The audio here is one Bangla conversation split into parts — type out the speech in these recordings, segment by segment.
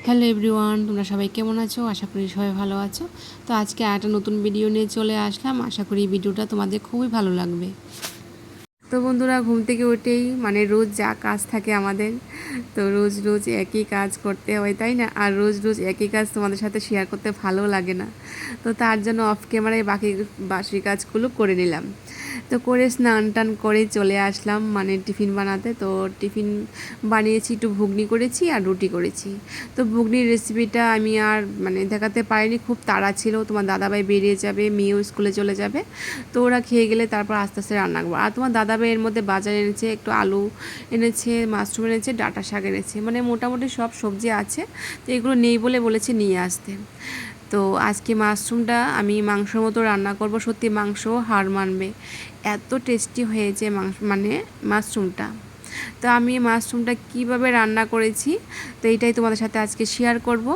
হ্যালো এভরিওয়ান, তোমরা সবাই কেমন আছো? আশা করি সবাই ভালো আছো। তো আজকে একটা নতুন ভিডিও নিয়ে চলে আসলাম। আশা করি ভিডিওটা তোমাদের খুবই ভালো লাগবে। তো বন্ধুরা, ঘুম থেকে উঠেই রোজ যা কাজ থাকে আমাদের, তো রোজ রোজ একই কাজ করতে হয়, তাই না? আর রোজ রোজ একই কাজ তোমাদের সাথে শেয়ার করতে ভালো লাগে না। তো তার জন্য অফ ক্যামেরায় বাকি কাজগুলো করে নিলাম। তো করে স্নান টান করে চলে আসলাম টিফিন বানাতে। তো টিফিন বানিয়েছি, একটু ঘুগনি করেছি আর রুটি করেছি। তো ঘুগনির রেসিপিটা আমি আর দেখাতে পারিনি, খুব তাড়া ছিল। তোমার দাদাভাই বেরিয়ে যাবে, মেয়েও স্কুলে চলে যাবে। তো ওরা খেয়ে গেলে তারপর আস্তে আস্তে রান্না করবো। আর তোমার দাদাভাই এর মধ্যে বাজার এনেছে, একটু আলু এনেছে, মাশরুম এনেছে, ডাঁটা শাক এনেছে, মোটামুটি সব সবজি আছে। তো এগুলো নেই বলে বলেছে নিয়ে আসতে। তো আজকে মাশরুমটা আমি মাংসর মতো রান্না করব। সত্যি মাংস হার মানবে, এত টেস্টি হয়েছে মাশরুমটা। তো আমি মাশরুমটা কিভাবে রান্না করেছি, তো এইটাই তোমাদের সাথে আজকে শেয়ার করব।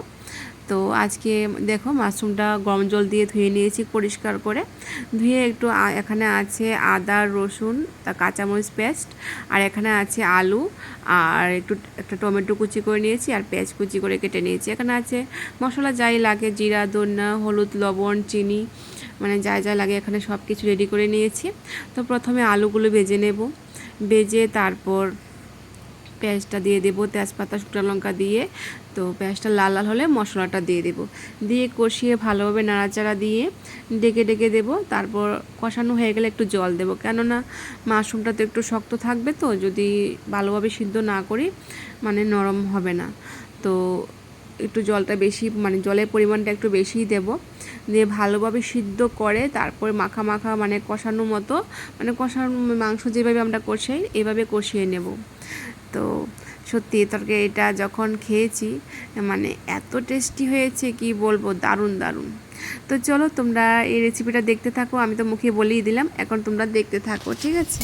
তো আজকে দেখো, মাশরুমটা গরম জল দিয়ে ধুয়ে নিয়েছি পরিষ্কার করে। ধুয়ে একটু এখানে আছে আদা রসুন তা কাঁচামরিচ পেস্ট, আর এখানে আছে আলু, আর একটা টমেটো কুচি করে নিয়েছি, আর পেঁয়াজ কুচি করে কেটে নিয়েছি। এখানে আছে মশলা যাই লাগে, জিরা, ধনিয়া, হলুদ, লবণ, চিনি, যা যা লাগে এখানে সব কিছু রেডি করে নিয়েছি। তো প্রথমে আলুগুলো ভেজে নেব, ভেজে তারপর পেঁয়াজটা দিয়ে দেবো, তেজপাতা, শুকনো লঙ্কা দিয়ে। তো পেঁয়াজটা লাল লাল হলে মশলাটা দিয়ে দেবো, দিয়ে কষিয়ে ভালোভাবে নাড়াচাড়া দিয়ে ডেকে ডেকে দেবো। তারপর কষানো হয়ে গেলে একটু জল দেবো, কেননা মাশরুমটা তো একটু শক্ত থাকবে, তো যদি ভালোভাবে সিদ্ধ না করি নরম হবে না। তো একটু জলটা বেশি, জলের পরিমাণটা একটু বেশিই দেবো। দিয়ে ভালোভাবে সিদ্ধ করে তারপর মাখা মাখা কষানো মতো, কষানো মাংস যেভাবে আমরা কষাই এভাবে কষিয়ে নেব। তো সত্যি তরকারিটা যখন খেয়েছি এত টেস্টি হয়েছে, কি বলবো, দারুণ দারুণ। তো চলো তোমরা এই রেসিপিটা দেখতে থাকো, আমি তো মুখে বলেই দিলাম, এখন তোমরা দেখতে থাকো, ঠিক আছে?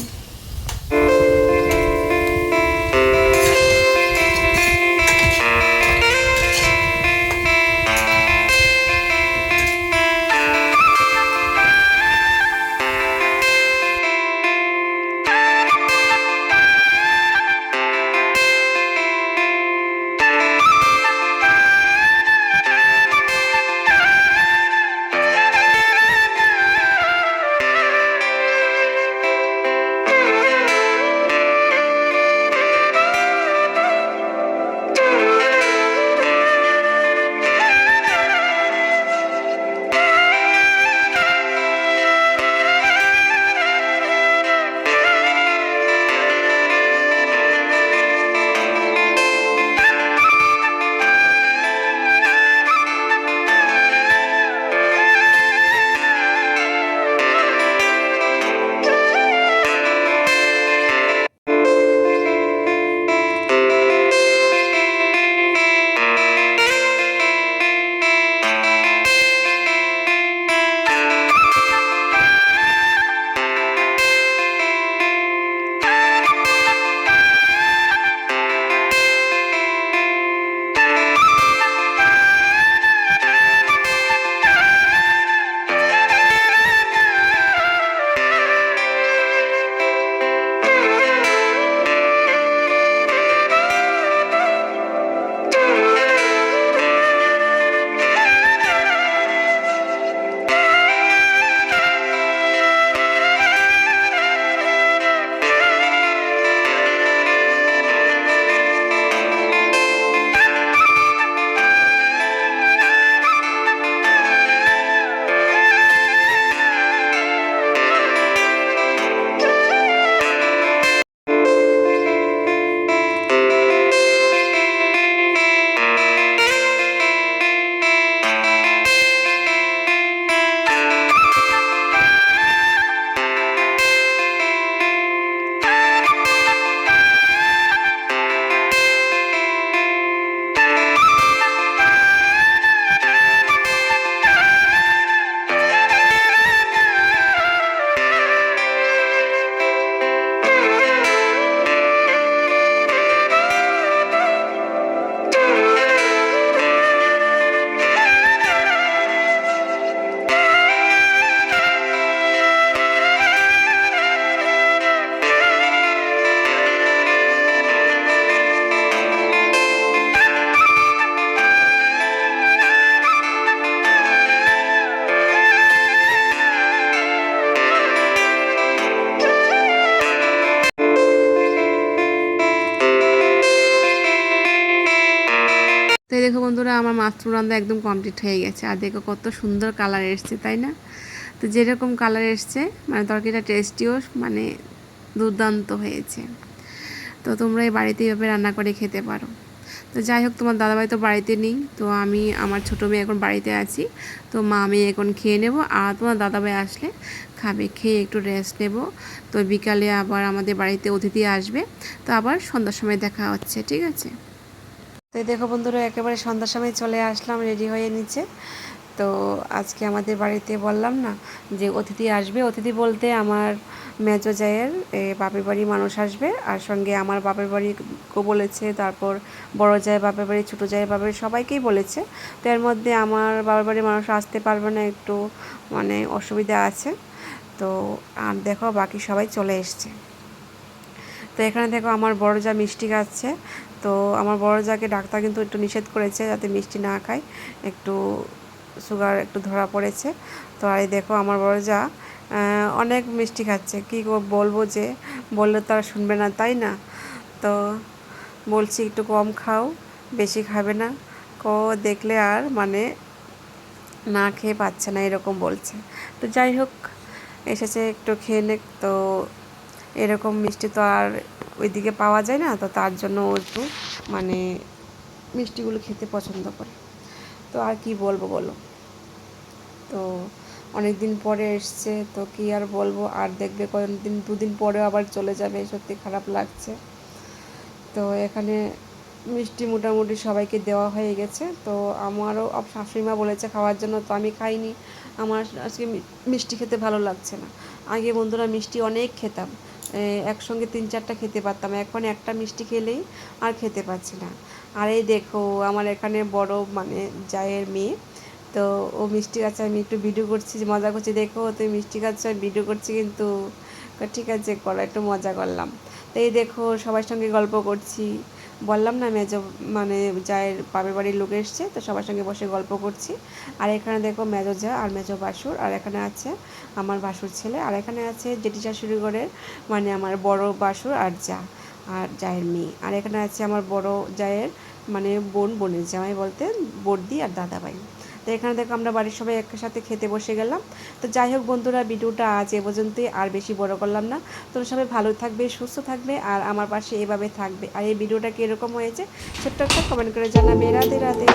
এই দেখো বন্ধুরা, আমার মাশরুম রান্না একদম কমপ্লিট হয়ে গেছে। আর দেখো কত সুন্দর কালার এসছে, তাই না? তো যেরকম কালার এসছে মানে তরকারিটা টেস্টিও মানে দুর্দান্ত হয়েছে। তো তোমরা এই বাড়িতে এইভাবে রান্না করে খেতে পারো। তো যাই হোক, তোমার দাদাভাই তো বাড়িতে নেই, তো আমি আমার ছোটো মেয়ে এখন বাড়িতে আছি। তো মা আমি এখন খেয়ে নেব, আর তোমার দাদাভাই আসলে খাবে, খেয়ে একটু রেস্ট নেব। তো বিকালে আবার আমাদের বাড়িতে অতিথি আসবে, তো আবার সন্ধ্যার সময় দেখা হচ্ছে, ঠিক আছে? তো দেখো বন্ধুরা, একেবারে সন্ধ্যার সময় চলে আসলাম রেডি হয়ে নিচে। তো আজকে আমাদের বাড়িতে বললাম না যে অতিথি আসবে, অতিথি বলতে আমার মেজো জায়ের বাপের বাড়ির মানুষ আসবে, আর সঙ্গে আমার বাপের বাড়িকেও বলেছে, তারপর বড় জায়ের বাপের বাড়ি, ছোটো জায়ের বাপের সবাইকেই বলেছে। তো এর মধ্যে আমার বাপের বাড়ির মানুষ আসতে পারবে না, একটু মানে অসুবিধা আছে। তো আর দেখো বাকি সবাই চলে এসছে। তো এখানে দেখো আমার বড় যা মিষ্টি খাচ্ছে। তো আমার বড় যাকে ডাক্তার কিন্তু একটু নিষেধ করেছে যাতে মিষ্টি না খায়, একটু সুগার একটু ধরা পড়েছে। তো আর দেখো আমার বড় যা অনেক মিষ্টি খাচ্ছে, কী বলবো, যে বললে তো আর শুনবে না, তাই না? তো বলছি একটু কম খাও, বেশি খাবে না। দেখলে আর মানে না খেয়ে পাচ্ছে না, এরকম বলছে। তো যাই হোক, এসেছে একটু খেয়ে নে। তো এরকম মিষ্টি তো আর ওইদিকে পাওয়া যায় না, তো তার জন্য ও একটু মানে মিষ্টিগুলো খেতে পছন্দ করে। তো আর কি বলবো বলো, তো অনেক দিন পরে এসছে, তো কি আর বলবো। আর দেখবে কয়েকদিন, দুদিন পরেও আবার চলে যাবে, সত্যি খারাপ লাগছে। তো এখানে মিষ্টি মোটামুটি সবাইকে দেওয়া হয়ে গেছে। তো আমারও শাশুড়িমা বলেছে খাওয়ার জন্য, তো আমি খাইনি। আমার আজকে মিষ্টি খেতে ভালো লাগছে না। আগে বন্ধুরা মিষ্টি অনেক খেতাম, একসঙ্গে 3-4টা খেতে পারতাম, এখন একটা মিষ্টি খেলেই আর খেতে পারছি না। আর এই দেখো আমার এখানে বড় মানে জায়ের মেয়ে, তো ও মিষ্টি খাচ্ছে, আমি একটু ভিডিও করছি, মজা করছি, দেখো তুই মিষ্টি খাচ্ছ, আমি ভিডিও করছি, কিন্তু ঠিক আছে করো, একটু মজা করলাম। তো এই দেখো সবার সঙ্গে গল্প করছি, বললাম না মেজো মানে জায়ের বাপের বাড়ির লোক এসছে, তো সবার সঙ্গে বসে গল্প করছি। আর এখানে দেখো মেজো জা আর মেজো বাসুর, আর এখানে আছে আমার বাসুর ছেলে, আর এখানে আছে জেঠি শাশুড়ি ঘরের মানে আমার বড় বাসুর আর যা, আর জায়ের মেয়ে। আর এখানে আছে আমার বড় জায়ের মানে বোনের জামাই বলতে বড়দি আর দাদাভাই। তো এখানে দেখো আমরা বাড়ির সবাই একসাথে খেতে বসে গেলাম। তো যাই হোক বন্ধুরা, ভিডিওটা আজ এ পর্যন্তই, আর বেশি বড় করলাম না। তোমরা সবাই ভালো থাকবে, সুস্থ থাকবে, আর আমার পাশে এভাবে থাকবে। আর এই ভিডিওটা কীরকম হয়েছে ছোট্ট একটা কমেন্ট করে জানাবে। রাধে রাধে।